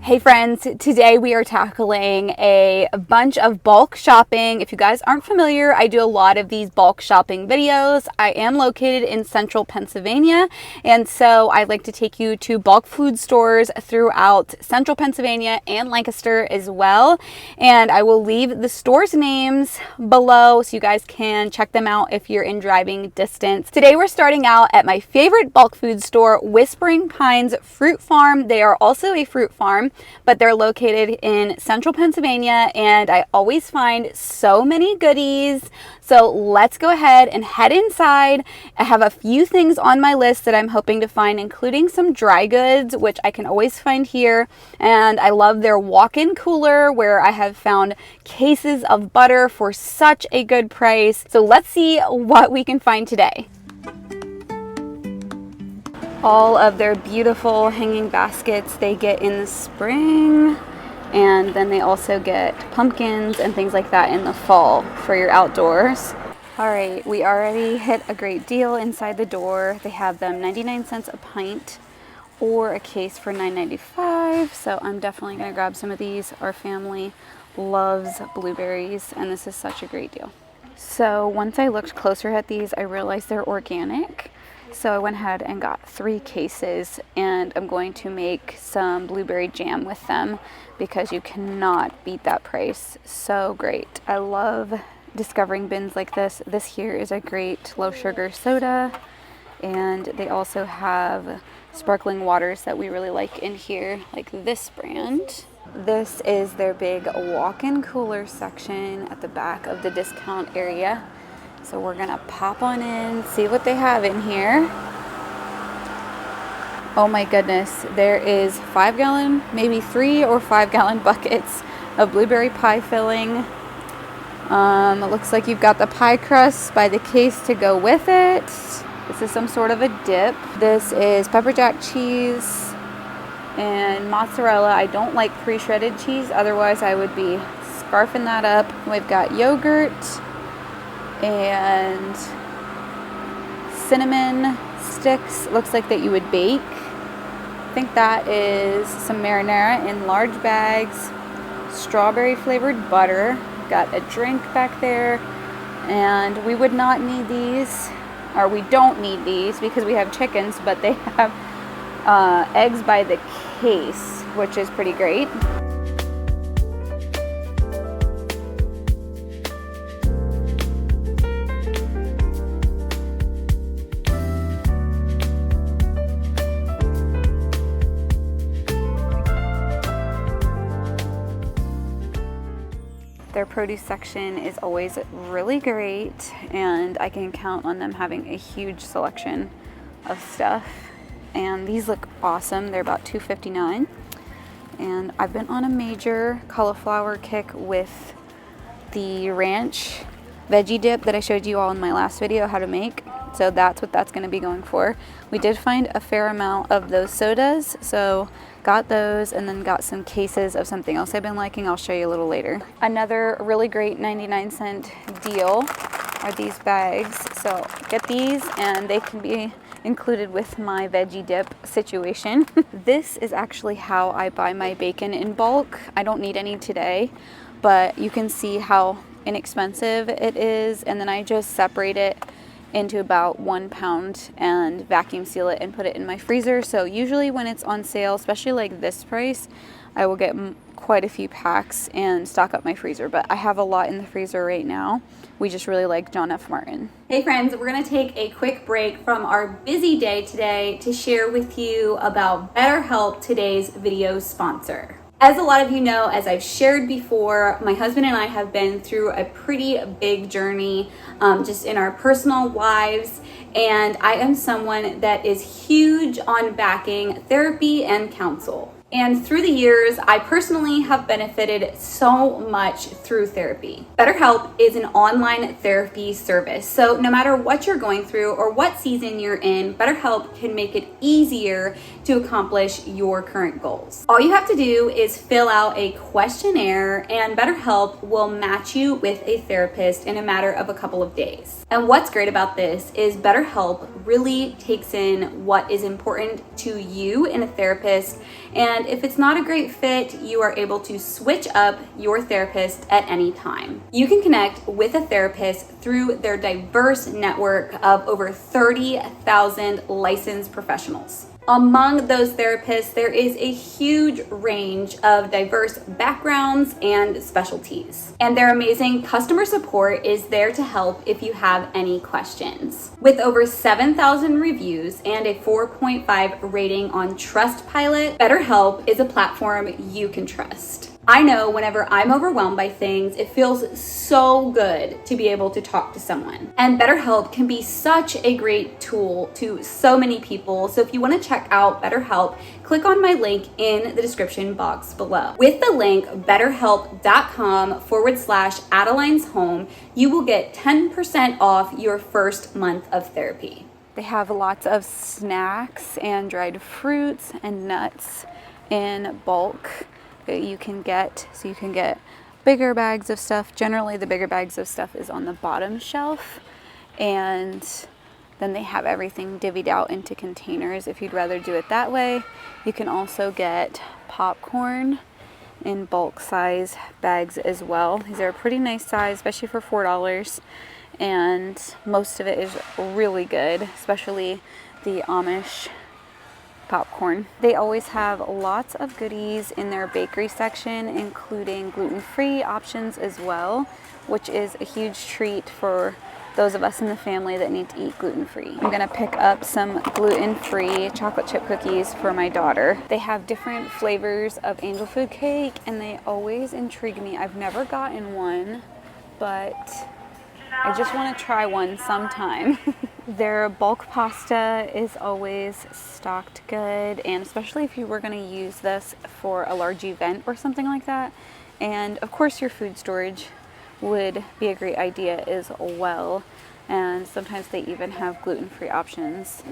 Hey friends, today we are tackling a bunch of bulk shopping. If you guys aren't familiar, I do a lot of these bulk shopping videos. I am located in central Pennsylvania, and so I like to take you to bulk food stores throughout central Pennsylvania and Lancaster as well. And I will leave the stores' names below so you guys can check them out if you're in driving distance. Today we're starting out at my favorite bulk food store, Whispering Pines Fruit Farm. They are also a fruit farm, but they're located in central Pennsylvania, and I always find so many goodies. So let's go ahead and head inside. I have a few things on my list that I'm hoping to find, including some dry goods, which I can always find here. And I love their walk-in cooler, where I have found cases of butter for such a good price. So let's see what we can find today. All of their beautiful hanging baskets they get in the spring, and then they also get pumpkins and things like that in the fall for your outdoors. All right, we already hit a great deal inside the door. They have them 99 cents a pint or a case for $9.95, so I'm definitely going to grab some of these. Our family loves blueberries, and this is such a great deal. So once I looked closer at these, I realized they're organic. So I went ahead and got 3 cases, and I'm going to make some blueberry jam with them because you cannot beat that price. So great. I love discovering bins like this. This here is a great low sugar soda, and they also have sparkling waters that we really like in here, like this brand. This is their big walk-in cooler section at the back of the discount area. So we're gonna pop on in, see what they have in here. Oh my goodness, there is 5-gallon, maybe 3 or 5-gallon buckets of blueberry pie filling. It looks like you've got the pie crust by the case to go with it. This is some sort of a dip. This is pepper jack cheese and mozzarella. I don't like pre-shredded cheese, otherwise I would be scarfing that up. We've got yogurt and cinnamon sticks. Looks like that you would bake. I think that is some marinara in large bags. Strawberry flavored butter. Got a drink back there, and we would not need these, or we don't need these because we have chickens, but they have eggs by the case, which is pretty great. Their produce section is always really great, and I can count on them having a huge selection of stuff. And these look awesome. They're about $2.59. And I've been on a major cauliflower kick with the ranch veggie dip that I showed you all in my last video how to make. So that's what that's going to be going for. We did find a fair amount of those sodas, so got those, and then got some cases of something else I've been liking. I'll show you a little later. Another really great 99-cent deal are these bags. So get these, and they can be included with my veggie dip situation. This is actually how I buy my bacon in bulk. I don't need any today, but you can see how inexpensive it is, and then I just separate it into about 1 pound and vacuum seal it and put it in my freezer. So usually when it's on sale, especially like this price, I will get quite a few packs and stock up my freezer, but I have a lot in the freezer right now. We just really like John F. Martin. Hey friends, we're gonna take a quick break from our busy day today to share with you about BetterHelp, today's video sponsor. As a lot of you know, as I've shared before, my husband and I have been through a pretty big journey just in our personal lives, and I am someone that is huge on backing therapy and counsel. And through the years, I personally have benefited so much through therapy. BetterHelp is an online therapy service. So no matter what you're going through or what season you're in, BetterHelp can make it easier to accomplish your current goals. All you have to do is fill out a questionnaire, and BetterHelp will match you with a therapist in a matter of a couple of days. And what's great about this is BetterHelp really takes in what is important to you in a therapist and And if it's not a great fit, you are able to switch up your therapist at any time. You can connect with a therapist through their diverse network of over 30,000 licensed professionals. Among those therapists, there is a huge range of diverse backgrounds and specialties. And their amazing customer support is there to help if you have any questions. With over 7,000 reviews and a 4.5 rating on Trustpilot, BetterHelp is a platform you can trust. I know whenever I'm overwhelmed by things, it feels so good to be able to talk to someone. And BetterHelp can be such a great tool to so many people. So if you want to check out BetterHelp, click on my link in the description box below. With the link betterhelp.com/Addisons Home, you will get 10% off your first month of therapy. They have lots of snacks and dried fruits and nuts in bulk that you can get. So you can get bigger bags of stuff. Generally the bigger bags of stuff is on the bottom shelf, and then they have everything divvied out into containers if you'd rather do it that way. You can also get popcorn in bulk size bags as well. These are a pretty nice size, especially for $4, and most of it is really good, especially the Amish popcorn. They always have lots of goodies in their bakery section, including gluten-free options as well, which is a huge treat for those of us in the family that need to eat gluten-free. I'm gonna pick up some gluten-free chocolate chip cookies for my daughter. They have different flavors of angel food cake, and they always intrigue me. I've never gotten one, but I just want to try one sometime. Their bulk pasta is always stocked good, and especially if you were going to use this for a large event or something like that. And of course your food storage would be a great idea as well. And sometimes they even have gluten-free options,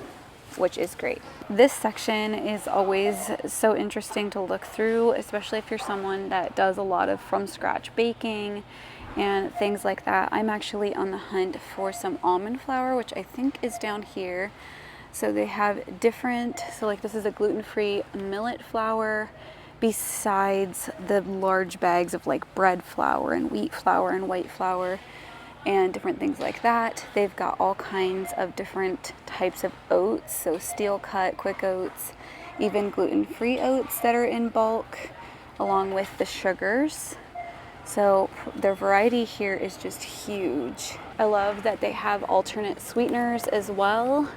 which is great. This section is always so interesting to look through, especially if you're someone that does a lot of from scratch baking and things like that. I'm actually on the hunt for some almond flour, which I think is down here. So they have different, so like this is a gluten-free millet flour, besides the large bags of like bread flour and wheat flour and white flour and different things like that. They've got all kinds of different types of oats, so steel cut, quick oats, even gluten-free oats that are in bulk, along with the sugars. So their variety here is just huge. I love that they have alternate sweeteners as well,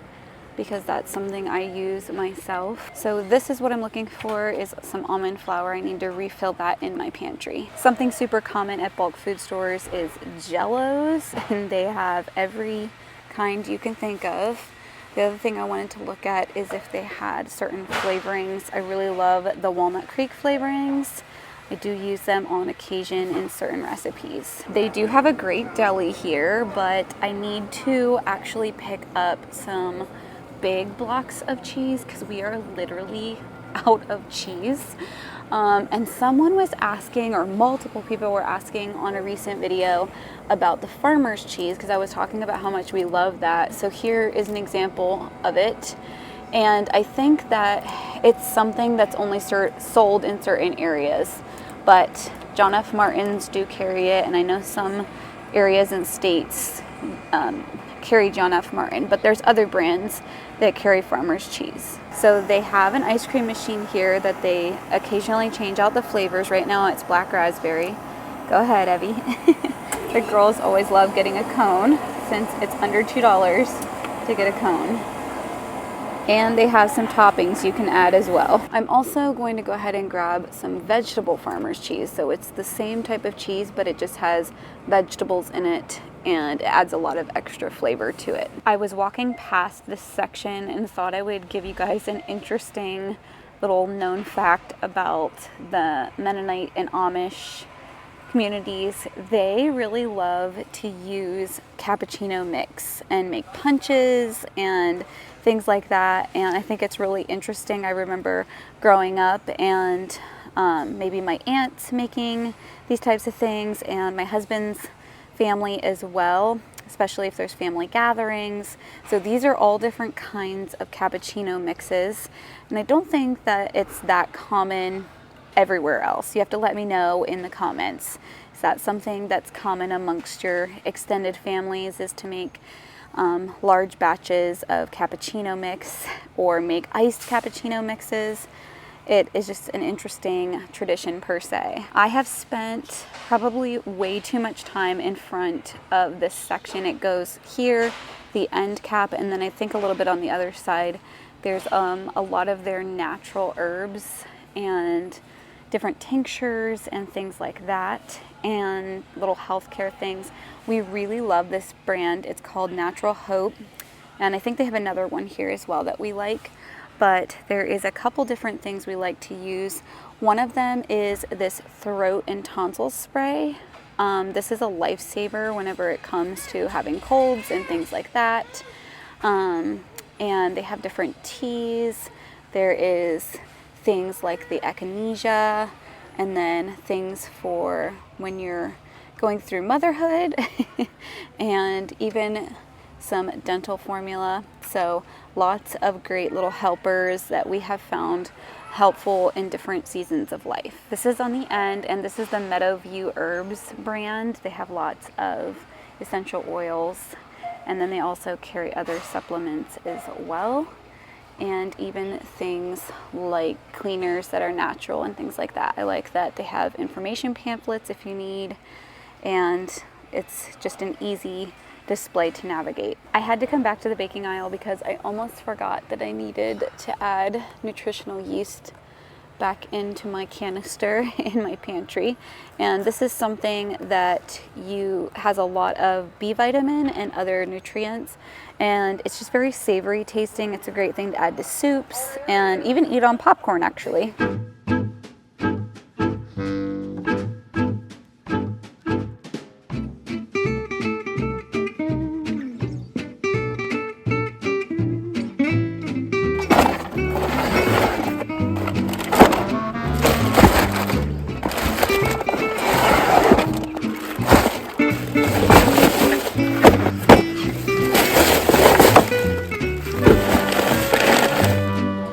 because that's something I use myself. So this is what I'm looking for, is some almond flour. I need to refill that in my pantry. Something super common at bulk food stores is Jellos, and they have every kind you can think of. The other thing I wanted to look at is if they had certain flavorings. I really love the Walnut Creek flavorings. I do use them on occasion in certain recipes. They do have a great deli here, but I need to actually pick up some big blocks of cheese because we are literally out of cheese. And someone was asking, or multiple people were asking on a recent video about the farmer's cheese, because I was talking about how much we love that. So here is an example of it. And I think that it's something that's only sold in certain areas, but John F. Martin's do carry it, and I know some areas and states carry John F. Martin, but there's other brands that carry farmer's cheese. So they have an ice cream machine here that they occasionally change out the flavors. Right now it's black raspberry. Go ahead, Evie. The girls always love getting a cone since it's under $2 to get a cone. And they have some toppings you can add as well. I'm also going to go ahead and grab some vegetable farmer's cheese. So it's the same type of cheese, but it just has vegetables in it, and it adds a lot of extra flavor to it. I was walking past this section and thought I would give you guys an interesting little known fact about the Mennonite and Amish communities. They really love to use cappuccino mix and make punches and things like that, and I think it's really interesting. I remember growing up and maybe my aunt making these types of things, and my husband's family as well. especially if there's family gatherings. So these are all different kinds of cappuccino mixes, and I don't think that it's that common everywhere else. You have to let me know in the comments. Is that something that's common amongst your extended families, is to make large batches of cappuccino mix or make iced cappuccino mixes? It is just an interesting tradition per se. I have spent probably way too much time in front of this section. It goes here, the end cap, and then I think a little bit on the other side. There's a lot of their natural herbs and different tinctures and things like that, and little healthcare things. We really love this brand. It's called Natural Hope, and I think they have another one here as well that we like. But there is a couple different things we like to use. One of them is this throat and tonsil spray. This is a lifesaver whenever it comes to having colds and things like that. And they have different teas. There is things like the echinacea, and then things for when you're going through motherhood, and even some dental formula. So lots of great little helpers that we have found helpful in different seasons of life. This is on the end, and this is the Meadowview Herbs brand. They have lots of essential oils, and then they also carry other supplements as well, and even things like cleaners that are natural and things like that. I like that they have information pamphlets if you need, and it's just an easy display to navigate. I had to come back to the baking aisle because I almost forgot that I needed to add nutritional yeast back into my canister in my pantry, and this is something that has a lot of B vitamin and other nutrients, and it's just very savory tasting. It's a great thing to add to soups and even eat on popcorn actually.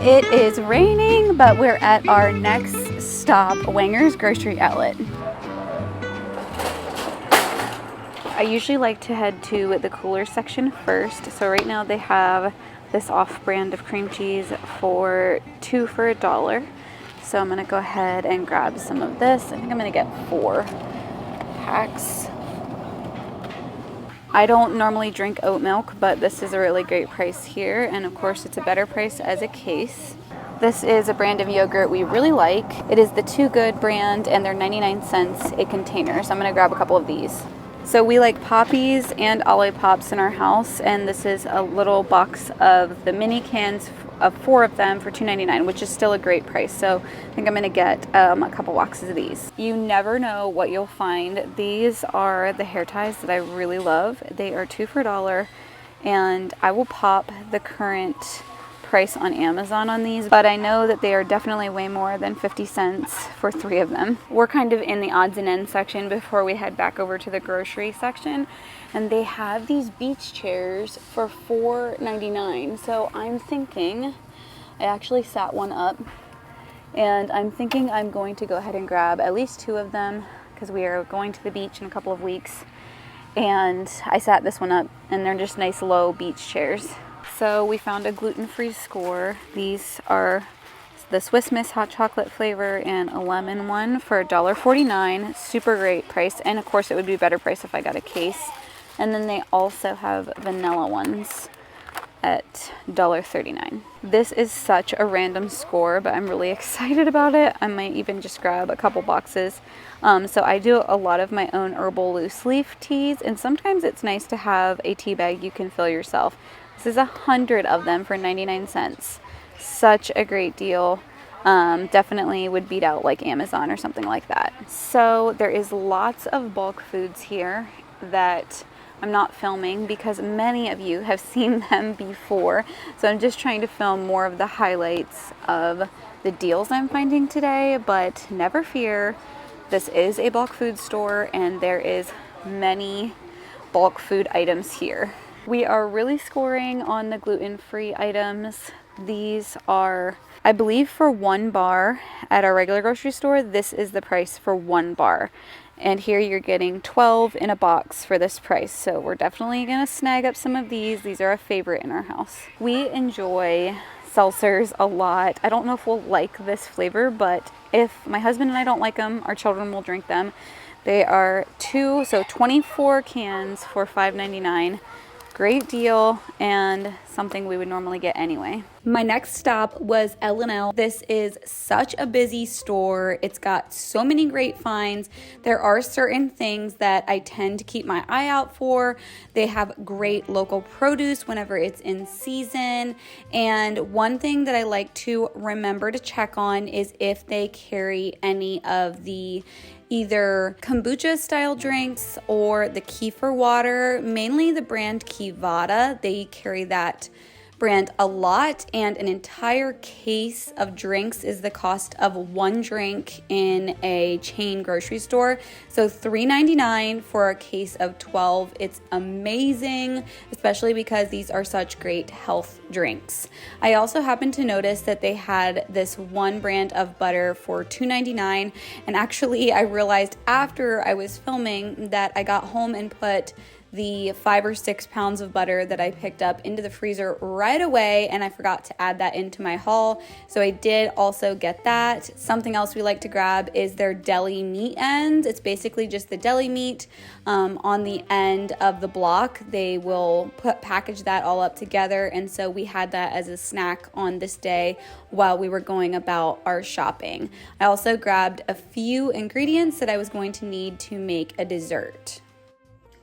It is raining, but we're at our next stop, Wangers grocery outlet. I usually like to head to the cooler section first. So right now they have this off-brand of cream cheese for 2 for $1. So I'm gonna go ahead and grab some of this. I think I'm gonna get 4 packs. I don't normally drink oat milk, but this is a really great price here, and of course it's a better price as a case. This is a brand of yogurt we really like. It is the Too Good brand, and they're 99 cents a container, so I'm gonna grab a couple of these. So we like Poppies and Olippops in our house, and this is a little box of the mini cans of 4 of them for $2.99, which is still a great price. So I think I'm gonna get a couple boxes of these. You never know what you'll find. These are the hair ties that I really love. They are 2 for $1, and I will pop the current price on Amazon on these, but I know that they are definitely way more than 50 cents for 3 of them. We're kind of in the odds and ends section before we head back over to the grocery section, and they have these beach chairs for $4.99. So I'm thinking, I actually sat one up, and I'm thinking I'm going to go ahead and grab at least 2 of them because we are going to the beach in a couple of weeks, and I sat this one up, and they're just nice low beach chairs. So we found a gluten-free score. These are the Swiss Miss hot chocolate flavor and a lemon one for $1.49. Super great price, and of course it would be a better price if I got a case. And then they also have vanilla ones at $1.39. This is such a random score, but I'm really excited about it. I might even just grab a couple boxes. So I do a lot of my own herbal loose leaf teas, and sometimes it's nice to have a tea bag you can fill yourself. This is 100 of them for 99 cents. Such a great deal. Definitely would beat out like Amazon or something like that. So there is lots of bulk foods here that I'm not filming because many of you have seen them before. So I'm just trying to film more of the highlights of the deals I'm finding today, but never fear, this is a bulk food store, and there is many bulk food items here. We are really scoring on the gluten-free items. These are, I believe, for 1 bar at our regular grocery store. This is the price for 1 bar. And here you're getting 12 in a box for this price. So we're definitely gonna snag up some of these. These are a favorite in our house. We enjoy seltzers a lot. I don't know if we'll like this flavor, but if my husband and I don't like them, our children will drink them. They are 24 cans for $5.99. Great deal, and something we would normally get anyway. My next stop was L&L. This is such a busy store. It's got so many great finds. There are certain things that I tend to keep my eye out for. They have great local produce whenever it's in season. And one thing that I like to remember to check on is if they carry any of the either kombucha style drinks or the kefir water, mainly the brand Kivada. They carry that brand a lot, and an entire case of drinks is the cost of 1 drink in a chain grocery store. So $3.99 for a case of 12. It's amazing, especially because these are such great health drinks. I also happened to notice that they had this one brand of butter for $2.99, and actually I realized after I was filming that I got home and put the 5 or 6 pounds of butter that I picked up into the freezer right away, and I forgot to add that into my haul. So I did also get that. Something else we like to grab is their deli meat ends. It's basically just the deli meat on the end of the block. They will package that all up together, and so we had that as a snack on this day while we were going about our shopping. I also grabbed a few ingredients that I was going to need to make a dessert.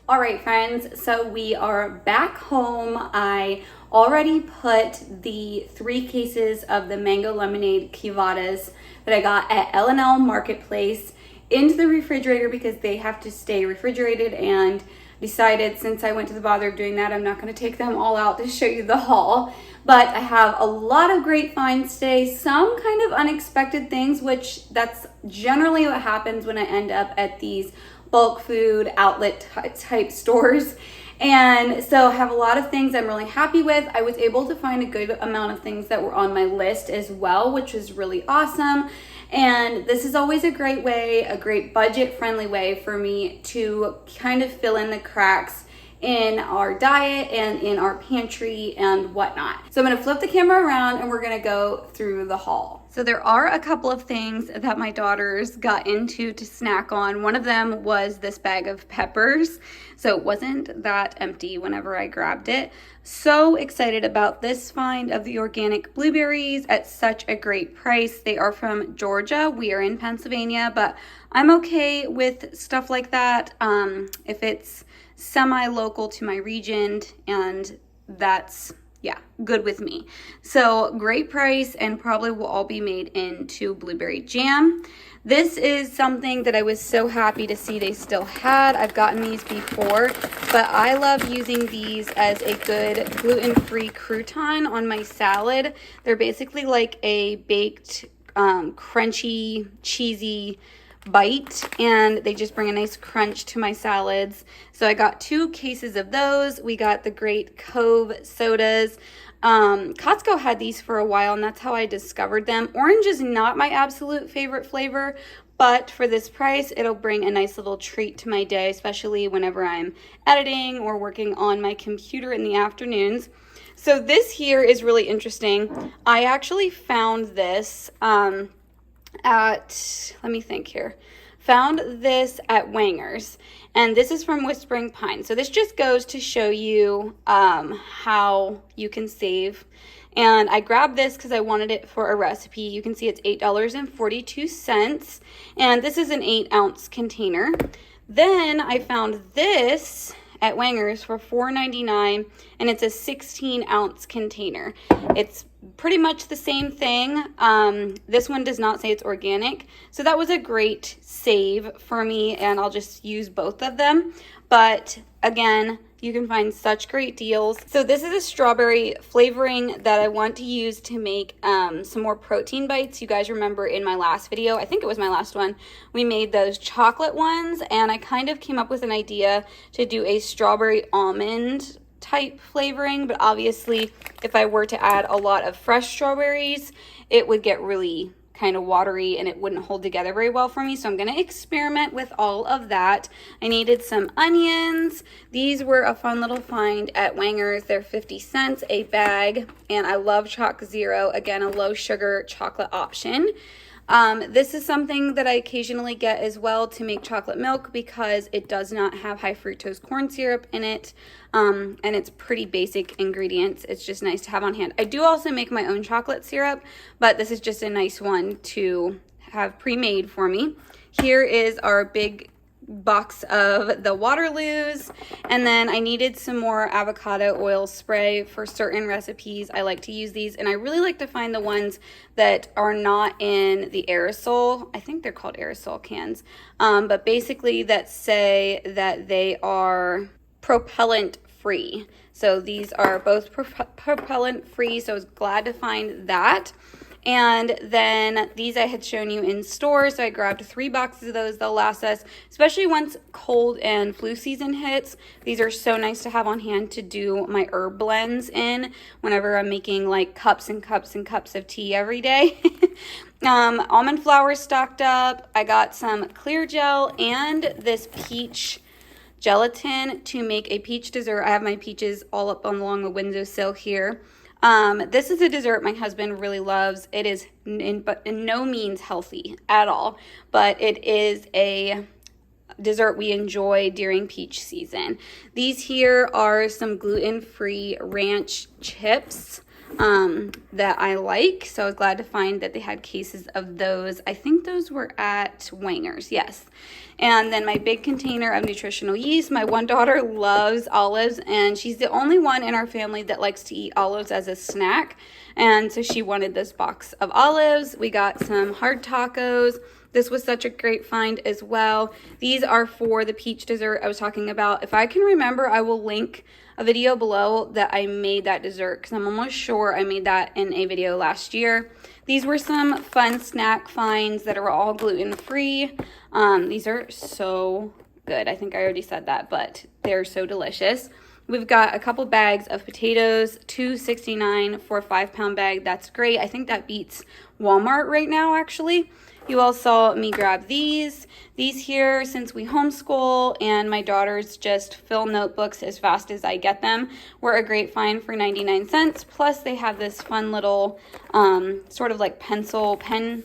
All right, friends, so we are back home. I already put the 3 cases of the mango lemonade Kivadas that I got at L&L Marketplace into the refrigerator because they have to stay refrigerated, and decided since I went to the bother of doing that, I'm not going to take them all out to show you the haul. But I have a lot of great finds today, some kind of unexpected things, which that's generally what happens when I end up at these bulk food outlet type stores. And so I have a lot of things I'm really happy with. I was able to find a good amount of things that were on my list as well, which is really awesome. And this is always a great way, a great budget friendly way for me to kind of fill in the cracks in our diet and in our pantry and whatnot. So I'm gonna flip the camera around and we're gonna go through the haul. So there are a couple of things that my daughters got into to snack on. One of them was this bag of peppers. So it wasn't that empty whenever I grabbed it. So excited about this find of the organic blueberries at such a great price. They are from Georgia. We are in Pennsylvania, but I'm okay with stuff like that if it's semi-local to my region, and that's good with me. So great price, and probably will all be made into blueberry jam. This is something that I was so happy to see they still had. I've gotten these before, but I love using these as a good gluten-free crouton on my salad. They're basically like a baked, crunchy, cheesy bite, and they just bring a nice crunch to my salads. So I got 2 cases of those. We got the Great Cove sodas. Costco had these for a while, and that's how I discovered them. Orange is not my absolute favorite flavor, but for this price, it'll bring a nice little treat to my day, especially whenever I'm editing or working on my computer in the afternoons. So this here is really interesting. I actually found this found this at Wangers, and this is from Whispering Pine. So this just goes to show you how you can save. And I grabbed this because I wanted it for a recipe. You can see it's $8.42, and this is an 8-ounce container. Then I found this at Wangers for $4.99, and it's a 16-ounce container. It's pretty much the same thing. This one does not say it's organic, so that was a great save for me, and I'll just use both of them. But again, You can find such great deals. So this is a strawberry flavoring that I want to use to make some more protein bites. You guys remember in my last video, I think it was my last one, we made those chocolate ones, and I kind of came up with an idea to do a strawberry almond type flavoring, but obviously if I were to add a lot of fresh strawberries, it would get really kind of watery and it wouldn't hold together very well for me. So I'm going to experiment with all of that. I needed some onions. These were a fun little find at Wangers. They're 50 cents a bag, and I love Choc Zero. Again, a low sugar chocolate option. This is something that I occasionally get as well to make chocolate milk because it does not have high fructose corn syrup in it, and it's pretty basic ingredients. It's just nice to have on hand. I do also make my own chocolate syrup, but this is just a nice one to have pre-made for me. Here is our big box of the Waterloos, and then I needed some more avocado oil spray for certain recipes. I like to use these, and I really like to find the ones that are not in the aerosol. I think they're called aerosol cans, but basically that say that they are propellant free. So these are both propellant free, so I was glad to find that. And then these I had shown you in store, so I grabbed 3 boxes of those. They'll last us, especially once cold and flu season hits. These are so nice to have on hand to do my herb blends in whenever I'm making like cups and cups and cups of tea every day. Almond flour stocked up. I got some clear gel and this peach gelatin to make a peach dessert. I have my peaches all up along the windowsill here. This is a dessert my husband really loves. It is in no means healthy at all, but it is a dessert we enjoy during peach season. These here are some gluten-free ranch chips that I like, so I was glad to find that they had cases of those. I think those were at Wengers, yes. And then my big container of nutritional yeast. My one daughter loves olives, and she's the only one in our family that likes to eat olives as a snack, and so she wanted this box of olives. We got some hard tacos. This was such a great find as well. These are for the peach dessert I was talking about. If I can remember, I will link a video below that I made that dessert because I'm almost sure I made that in a video last year. These were some fun snack finds that are all gluten-free. These are so good. I think I already said that, but they're so delicious. We've got a couple bags of potatoes, $2.69 for a 5-pound bag. That's great. I think that beats Walmart right now, actually. You all saw me grab these. These here, since we homeschool and my daughters just fill notebooks as fast as I get them, were a great find for 99 cents. Plus, they have this fun little sort of like pencil pen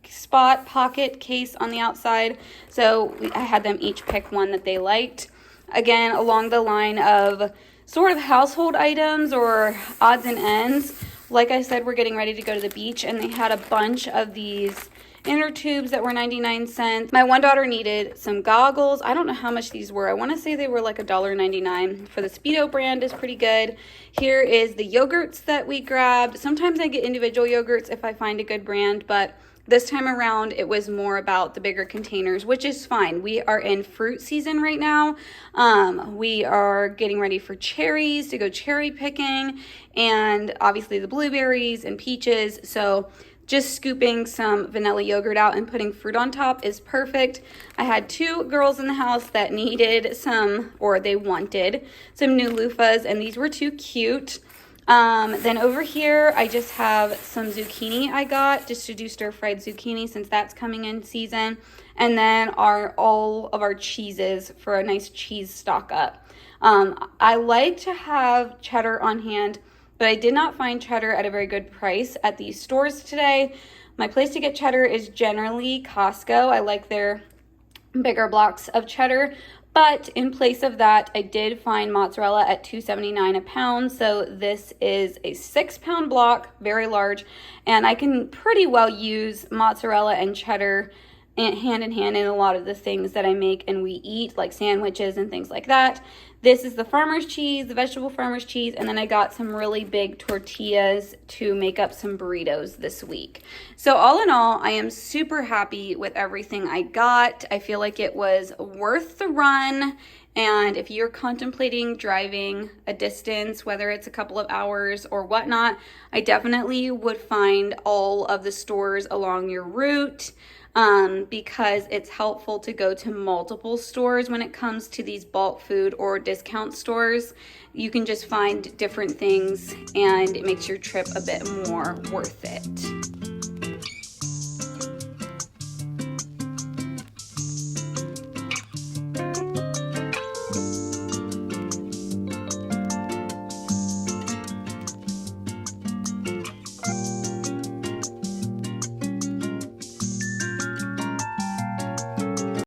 spot pocket case on the outside. So I had them each pick one that they liked. Again, along the line of sort of household items or odds and ends. Like I said, we're getting ready to go to the beach, and they had a bunch of these inner tubes that were 99 cents. My one daughter needed some goggles. I don't know how much these were. I want to say they were like $1.99. For the Speedo brand is pretty good. Here is the yogurts that we grabbed. Sometimes I get individual yogurts if I find a good brand, but this time around, it was more about the bigger containers, which is fine. We are in fruit season right now. We are getting ready for cherries, to go cherry picking, and obviously the blueberries and peaches. So just scooping some vanilla yogurt out and putting fruit on top is perfect. I had 2 girls in the house that needed some, or they wanted some new loofahs, and these were too cute. Then over here, I just have some zucchini I got just to do stir-fried zucchini since that's coming in season. And then all of our cheeses for a nice cheese stock up. I like to have cheddar on hand, but I did not find cheddar at a very good price at these stores today. My place to get cheddar is generally Costco. I like their bigger blocks of cheddar. But in place of that, I did find mozzarella at $2.79 a pound. So this is a 6-pound block, very large. And I can pretty well use mozzarella and cheddar hand in hand in a lot of the things that I make and we eat, like sandwiches and things like that. This is the farmer's cheese, the vegetable farmer's cheese, and then I got some really big tortillas to make up some burritos this week. So all in all, I am super happy with everything I got. I feel like it was worth the run. And if you're contemplating driving a distance, whether it's a couple of hours or whatnot, I definitely would find all of the stores along your route, because it's helpful to go to multiple stores when it comes to these bulk food or discount stores. You can just find different things and it makes your trip a bit more worth it.